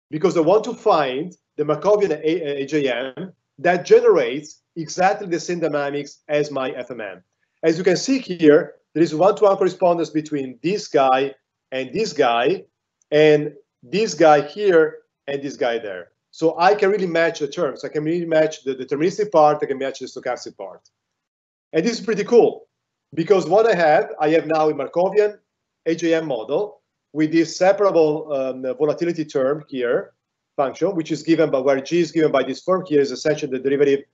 S2: because I want to find the Markovian HJM that generates exactly the same dynamics as my FMM. As you can see here, there is one-to-one correspondence between this guy and this guy here and this guy there. So I can really match the terms. I can really match the deterministic part. I can match the stochastic part. And this is pretty cool because what I have now a Markovian HJM model with this separable volatility term here, function, which is given by where G is given by this form here is essentially the derivative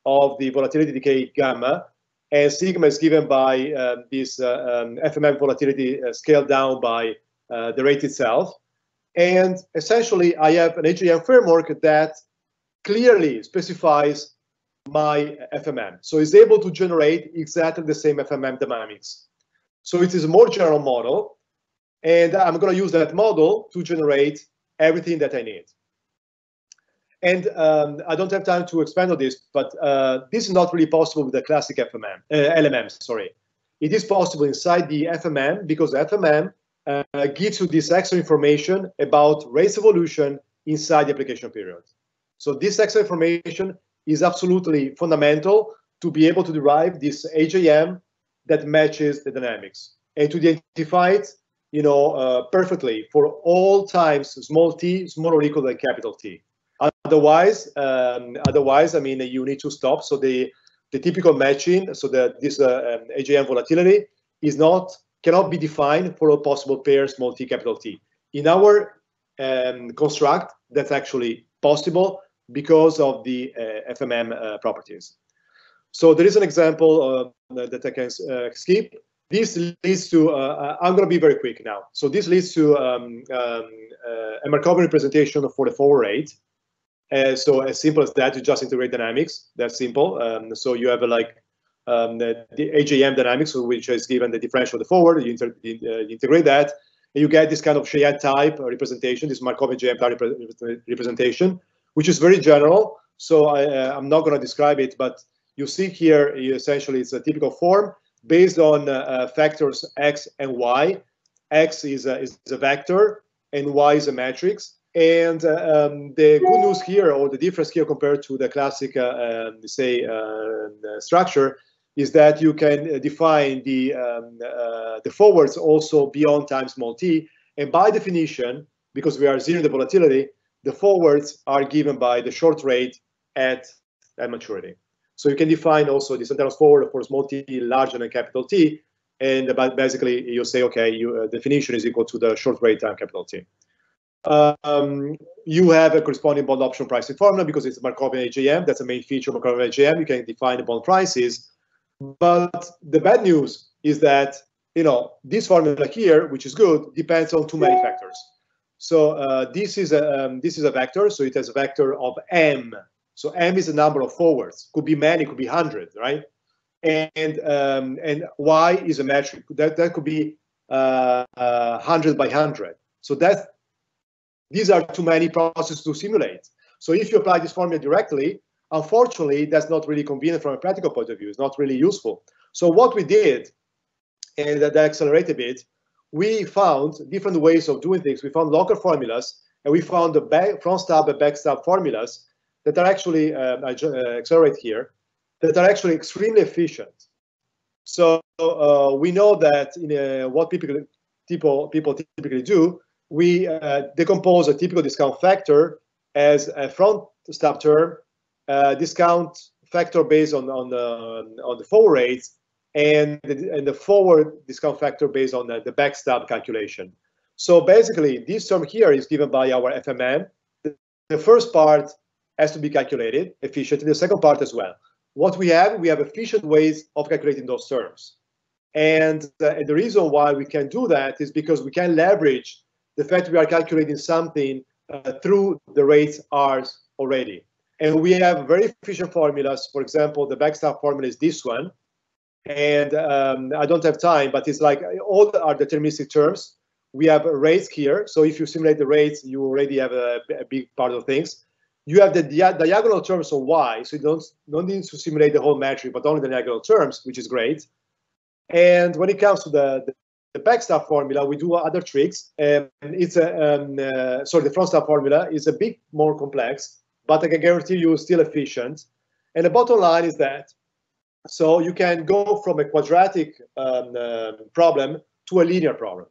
S2: of the volatility decay gamma, and sigma is given by this FMM volatility scaled down by the rate itself. And essentially, I have an HJM framework that clearly specifies my FMM. So it's able to generate exactly the same FMM dynamics. So it is a more general model, and I'm going to use that model to generate everything that I need. And I don't have time to expand on this, but this is not really possible with the classic LMM, sorry. It is possible inside the FMM because the FMM gives you this extra information about rates evolution inside the application period. So this extra information is absolutely fundamental to be able to derive this HJM that matches the dynamics and to identify it, perfectly for all times small t, smaller or equal than capital T. Otherwise, I mean, you need to stop. So the typical matching, so that this HJM volatility cannot be defined for all possible pairs, small t, capital T. In our construct, that's actually possible because of the FMM properties. So there is an example that I can skip. This leads to, I'm going to be very quick now. So this leads to a Markovian representation for the forward rate. So as simple as that, you just integrate dynamics. That's simple. So you have the HJM dynamics, which is given the differential of the forward. You integrate that, and you get this kind of Cheyenne type representation, this Markovian HJM type representation, which is very general. So I'm not going to describe it, but you see here, essentially, it's a typical form based on factors x and y. X is a vector, and y is a matrix. And the good news here, or the difference here compared to the classic, structure, is that you can define the forwards also beyond time small t. And by definition, because we are zeroing the volatility, the forwards are given by the short rate at maturity. So you can define also the instantaneous forward for small t larger than capital T. And basically, you say, okay, definition is equal to the short rate time capital T. You have a corresponding bond option pricing formula because it's Markovian HJM. That's the main feature of Markovian HJM. You can define the bond prices. But the bad news is that this formula here, which is good, depends on too many factors. So this is a vector. So it has a vector of m. So m is the number of forwards. Could be many, could be 100, right? And y is a metric that could be 100 by 100. So these are too many processes to simulate. So if you apply this formula directly, unfortunately, that's not really convenient from a practical point of view. It's not really useful. So what we did, and that accelerated a bit, we found different ways of doing things. We found local formulas, and we found the front stub and back stub formulas that are actually, accelerate here, that are actually extremely efficient. So we know that what people typically do, we decompose a typical discount factor as a front stub term, discount factor based on the forward rates, and the forward discount factor based on the back stub calculation. So basically, this term here is given by our FMM. The first part has to be calculated efficiently. The second part as well. What we have efficient ways of calculating those terms. And the reason why we can do that is because we can leverage the fact we are calculating something through the rates R's already. And we have very efficient formulas. For example, the backstop formula is this one. And I don't have time, but it's like all are deterministic terms. We have rates here. So if you simulate the rates, you already have a big part of things. You have the diagonal terms of Y, so you don't need to simulate the whole metric, but only the diagonal terms, which is great. And when it comes to the backstop formula, we do other tricks. And it's the front stop formula is a bit more complex, but I can guarantee you still efficient. And the bottom line is that, so you can go from a quadratic problem to a linear problem.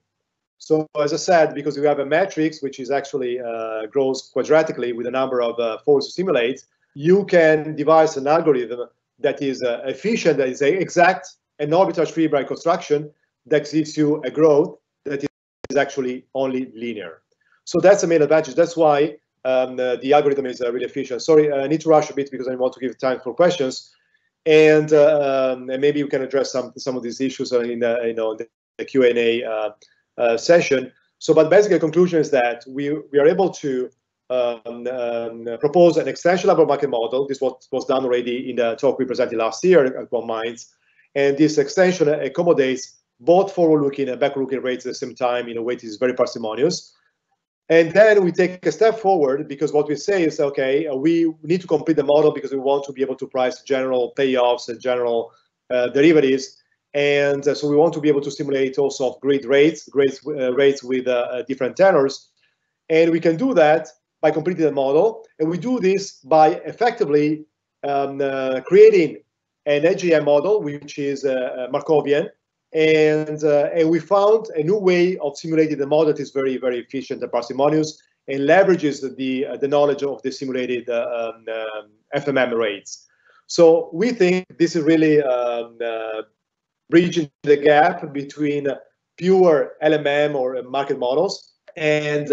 S2: So as I said, because we have a matrix which is actually grows quadratically with a number of folds to simulate, you can devise an algorithm that is efficient, that is exact, an arbitrage-free by construction that gives you a growth that is actually only linear. So that's the main advantage. That's why the algorithm is really efficient. Sorry, I need to rush a bit because I want to give time for questions, and maybe you can address some of these issues in the Q&A session. So, but basically, the conclusion is that we are able to propose an extension-level market model. This was done already in the talk we presented last year at QuantMinds, and this extension accommodates both forward-looking and backward-looking rates at the same time in a way that is very parsimonious. And then we take a step forward because what we say is, okay, we need to complete the model because we want to be able to price general payoffs and general derivatives. And so we want to be able to simulate also grid rates with different tenors. And we can do that by completing the model. And we do this by effectively creating an HJM model, which is Markovian. And we found a new way of simulating the model that is very, very efficient and parsimonious and leverages the knowledge of the simulated FMM rates. So we think this is really bridging the gap between pure LMM or market models and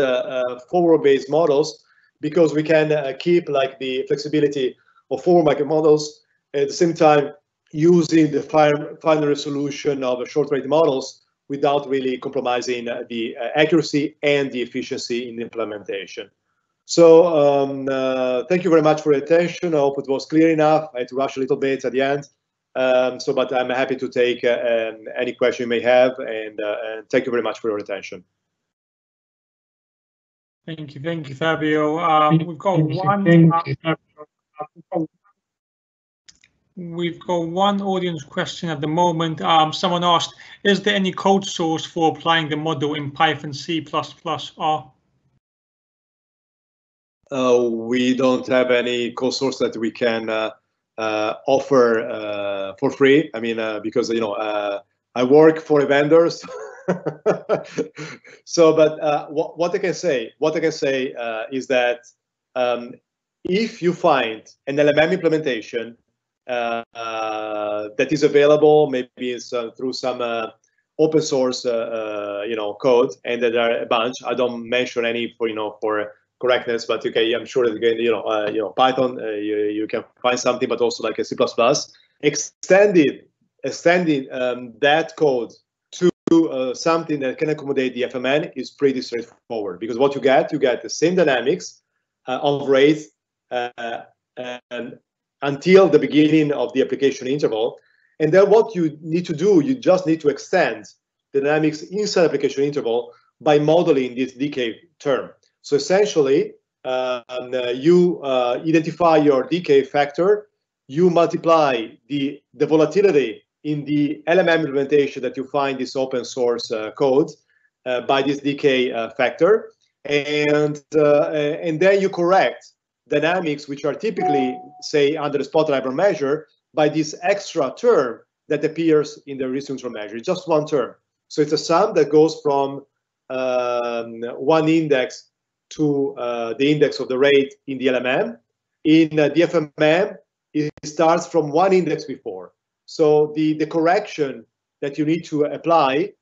S2: forward-based models, because we can keep like the flexibility of forward market models at the same time using the final resolution of short-rate models without really compromising the accuracy and the efficiency in the implementation. So thank you very much for your attention. I hope it was clear enough. I had to rush a little bit at the end. But I'm happy to take any question you may have, and thank you very much for your attention.
S1: Thank you, Fabio. We've got one audience question at the moment. Someone asked, is there any code source for applying the model in Python, C++, R?
S2: We don't have any code source that we can offer for free. I mean, because I work for a vendor. So, but what I can say is that if you find an LMM implementation that is available, maybe it's through some open source code, and there are a bunch. I don't mention any for correctness, but okay, I'm sure that again, Python, you can find something, but also like a C++. Extending that code to something that can accommodate the FMM is pretty straightforward, because what you get the same dynamics of rates until the beginning of the application interval, and then what you need to do, you just need to extend the dynamics inside application interval by modeling this decay term. So essentially, you identify your decay factor, you multiply the volatility in the LMM implementation that you find this open source code by this decay factor, and then you correct dynamics which are typically, say, under the spotlight measure by this extra term that appears in the risk neutral measure. It's just one term. So it's a sum that goes from one index to the index of the rate in the LMM. In the FMM, it starts from one index before. So the correction that you need to apply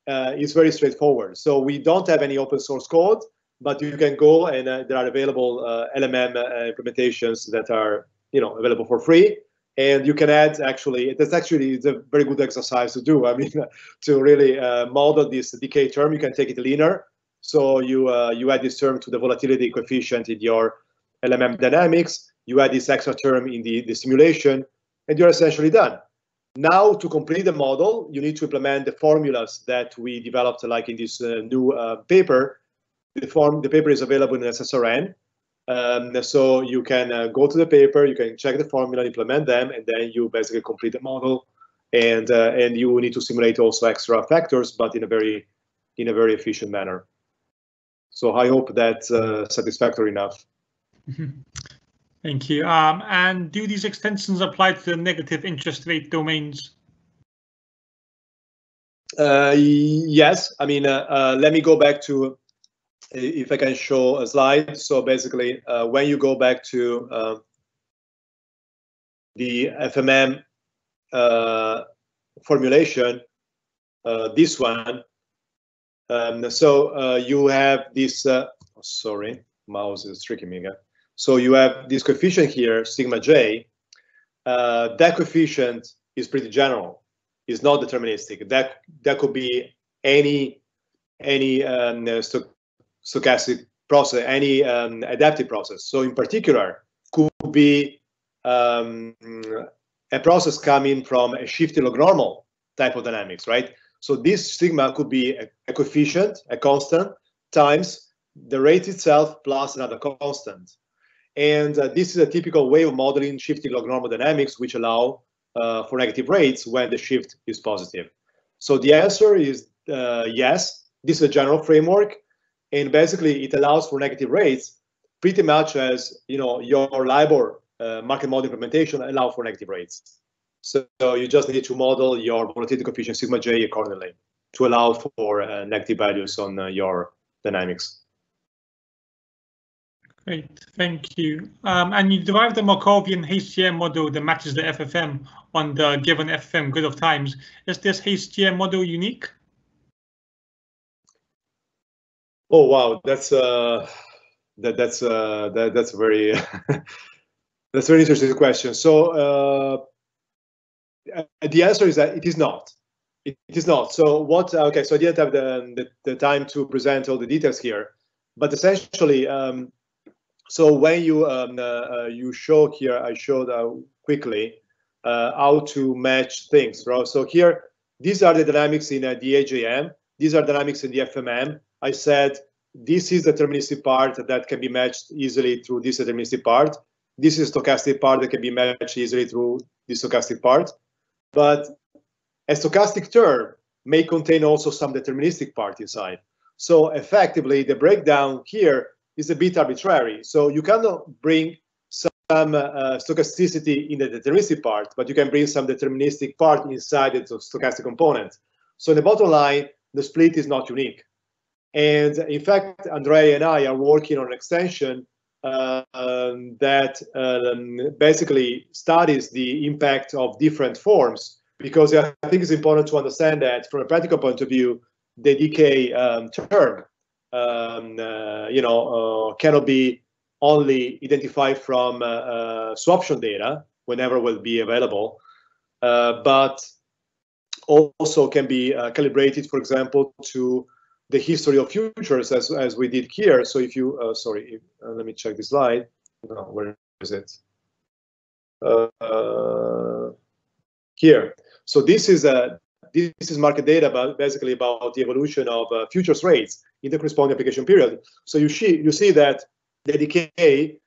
S2: is very straightforward. So we don't have any open source code, but you can go and there are available LMM implementations that are available for free. And you can add, actually, it's a very good exercise to do. I mean, to really model this decay term, you can take it linear. So you add this term to the volatility coefficient in your LMM dynamics. You add this extra term in the simulation, and you're essentially done. Now, to complete the model, you need to implement the formulas that we developed, like in this new paper. The paper is available in SSRN. So you can go to the paper, you can check the formula, implement them, and then you basically complete the model. And you need to simulate also extra factors, but in a very efficient manner. So I hope that's satisfactory enough.
S1: Thank you. And do these extensions apply to the negative interest rate domains?
S2: Yes. I mean, let me go back to, if I can show a slide. So basically, when you go back to the FMM formulation, this one, so you have this, sorry, mouse is tricking me again. So you have this coefficient here, sigma j. That coefficient is pretty general. It's not deterministic. That could be any stochastic process, any adaptive process. So in particular, could be a process coming from a shifty log normal type of dynamics, right? So this sigma could be a coefficient, a constant, times the rate itself plus another constant. And this is a typical way of modeling shifty log normal dynamics, which allow for negative rates when the shift is positive. So the answer is yes. This is a general framework, and basically it allows for negative rates, pretty much as your Libor market model implementation allow for negative rates. So you just need to model your volatility coefficient sigma j accordingly to allow for negative values on your dynamics.
S1: Great, thank you. And you derived the Markovian HJM model that matches the FFM on the given FFM grid of times. Is this HJM model unique?
S2: Oh wow, that's a very that's a very interesting question. So the answer is that it is not. It is not. So what? Okay, so I didn't have the time to present all the details here, but essentially. So when you show here, I showed quickly how to match things, right? So here, these are the dynamics in the HJM. These are dynamics in the FMM. I said this is the deterministic part that can be matched easily through this deterministic part. This is stochastic part that can be matched easily through this stochastic part. But a stochastic term may contain also some deterministic part inside. So effectively, the breakdown here is a bit arbitrary. So you cannot bring some stochasticity in the deterministic part, but you can bring some deterministic part inside the stochastic component. So in the bottom line, the split is not unique. And in fact, Andrea and I are working on an extension that basically studies the impact of different forms, because I think it's important to understand that from a practical point of view, the decay term cannot be only identified from swaption data whenever will be available, but also can be calibrated, for example, to the history of futures as we did here. So if you, let me check this slide. No, where is it? Here. So this is market data, but basically about the evolution of futures rates in the corresponding application period. So you see that the decay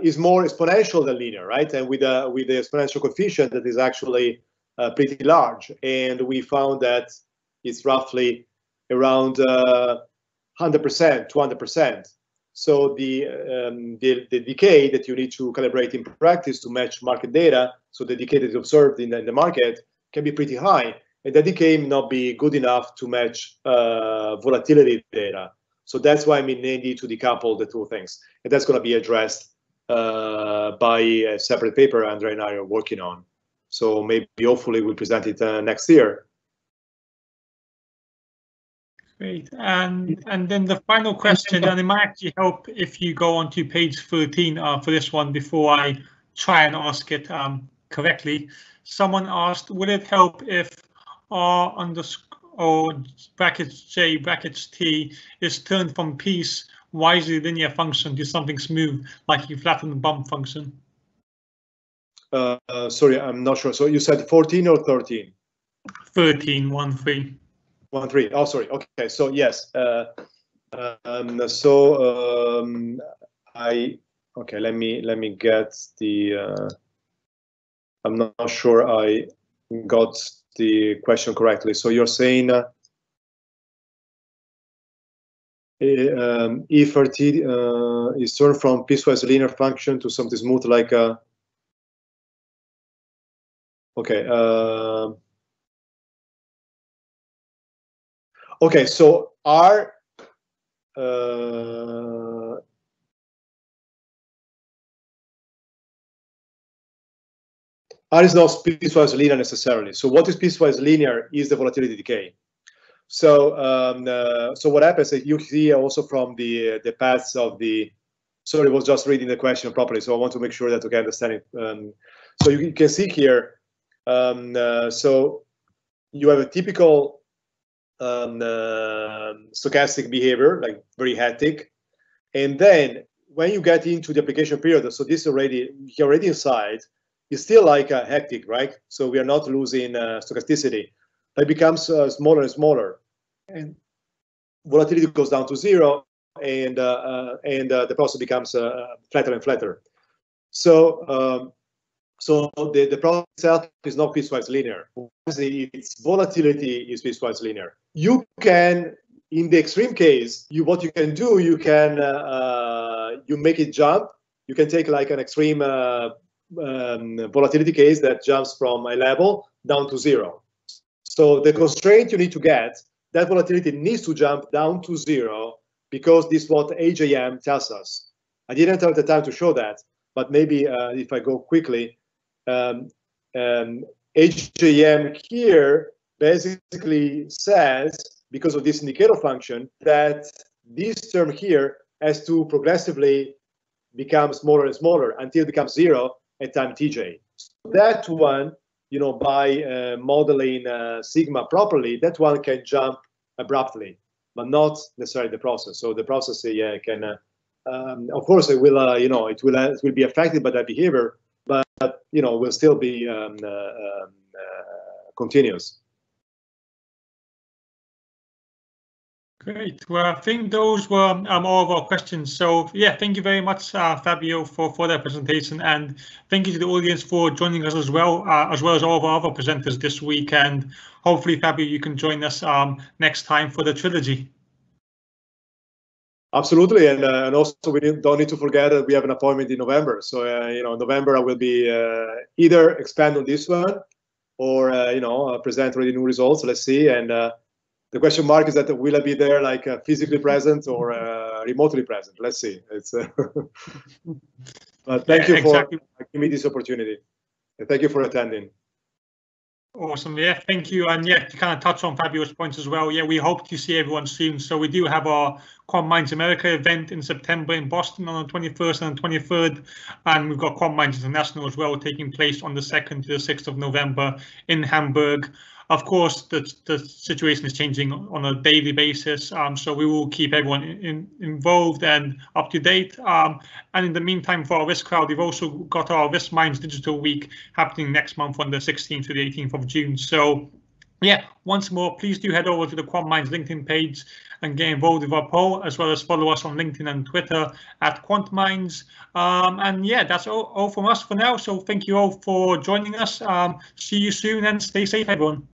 S2: is more exponential than linear, right? And with the exponential coefficient that is actually pretty large, and we found that it's roughly around 100%, 200%. So the decay that you need to calibrate in practice to match market data, so the decay that is observed in the market can be pretty high, and the decay may not be good enough to match volatility data. So that's why we need to decouple the two things, and that's going to be addressed by a separate paper Andrea and I are working on. So maybe hopefully we'll present it next year.
S1: Great, and then the final question, and it might actually help if you go on to page 13 for this one before I try and ask it correctly. Someone asked, would it help if R underscore brackets J brackets T is turned from piece wisely linear function to something smooth, like you flatten the bump function?
S2: Sorry, I'm not sure. So you said 14 or 13?
S1: 13, 1, 3.
S2: 1, 3. Oh, sorry. Okay. So yes. Okay. Let me get the. I'm not sure I got the question correctly. So you're saying if RT is turned from piecewise linear function to something smooth like a. Okay. Okay. So R. R is not piecewise linear necessarily. So what is piecewise linear is the volatility decay. So so what happens is you see also from the paths of the. Sorry, I was just reading the question properly, so I want to make sure that you can understand it. So you can see here. So you have a typical stochastic behavior, like very hectic, and then when you get into the application period, so this already you're already inside. It's still like hectic, right? So we are not losing stochasticity. It becomes smaller and smaller, and volatility goes down to 0, and the process becomes flatter and flatter. So so the process itself is not piecewise linear. Its volatility is piecewise linear. You can, in the extreme case, what you can do, you can you make it jump. You can take like an extreme volatility case that jumps from a level down to 0. So the constraint you need to get, that volatility needs to jump down to 0, because this is what HJM tells us. I didn't have the time to show that, but maybe if I go quickly, HJM here basically says, because of this indicator function, that this term here has to progressively become smaller and smaller until it becomes 0 at time tj. So that one, you know, by modeling sigma properly, that one can jump abruptly, but not necessarily the process. So the process can, of course, it will, you know, it will be affected by that behavior, but you know, will still be continuous.
S1: Great. Well, I think those were all of our questions. So yeah, thank you very much, Fabio, for that presentation, and thank you to the audience for joining us as well as all of our other presenters this week. And hopefully, Fabio, you can join us next time for the trilogy.
S2: Absolutely, and also we don't need to forget that we have an appointment in November. So you know, in November I will be either expand on this one, or you know, present already new results. Let's see. And the question mark is that will I be there, like physically present or remotely present? Let's see. It's but thank you for giving me this opportunity. And thank you for attending.
S1: Awesome. Yeah, thank you. And yeah, to kind of touch on Fabio's points as well. Yeah, we hope to see everyone soon. So we do have our QuantMinds America event in September in Boston on the 21st and the 23rd. And we've got QuantMinds International as well, taking place on the 2nd to the 6th of November in Hamburg. Of course, the situation is changing on a daily basis, so we will keep everyone involved and up to date. And in the meantime, for our risk crowd, we've also got our Risk Minds Digital Week happening next month on the 16th to the 18th of June. So yeah, once more, please do head over to the QuantMinds LinkedIn page and get involved with our poll, as well as follow us on LinkedIn and Twitter at QuantMinds. And yeah, that's all from us for now. So thank you all for joining us. See you soon and stay safe, everyone.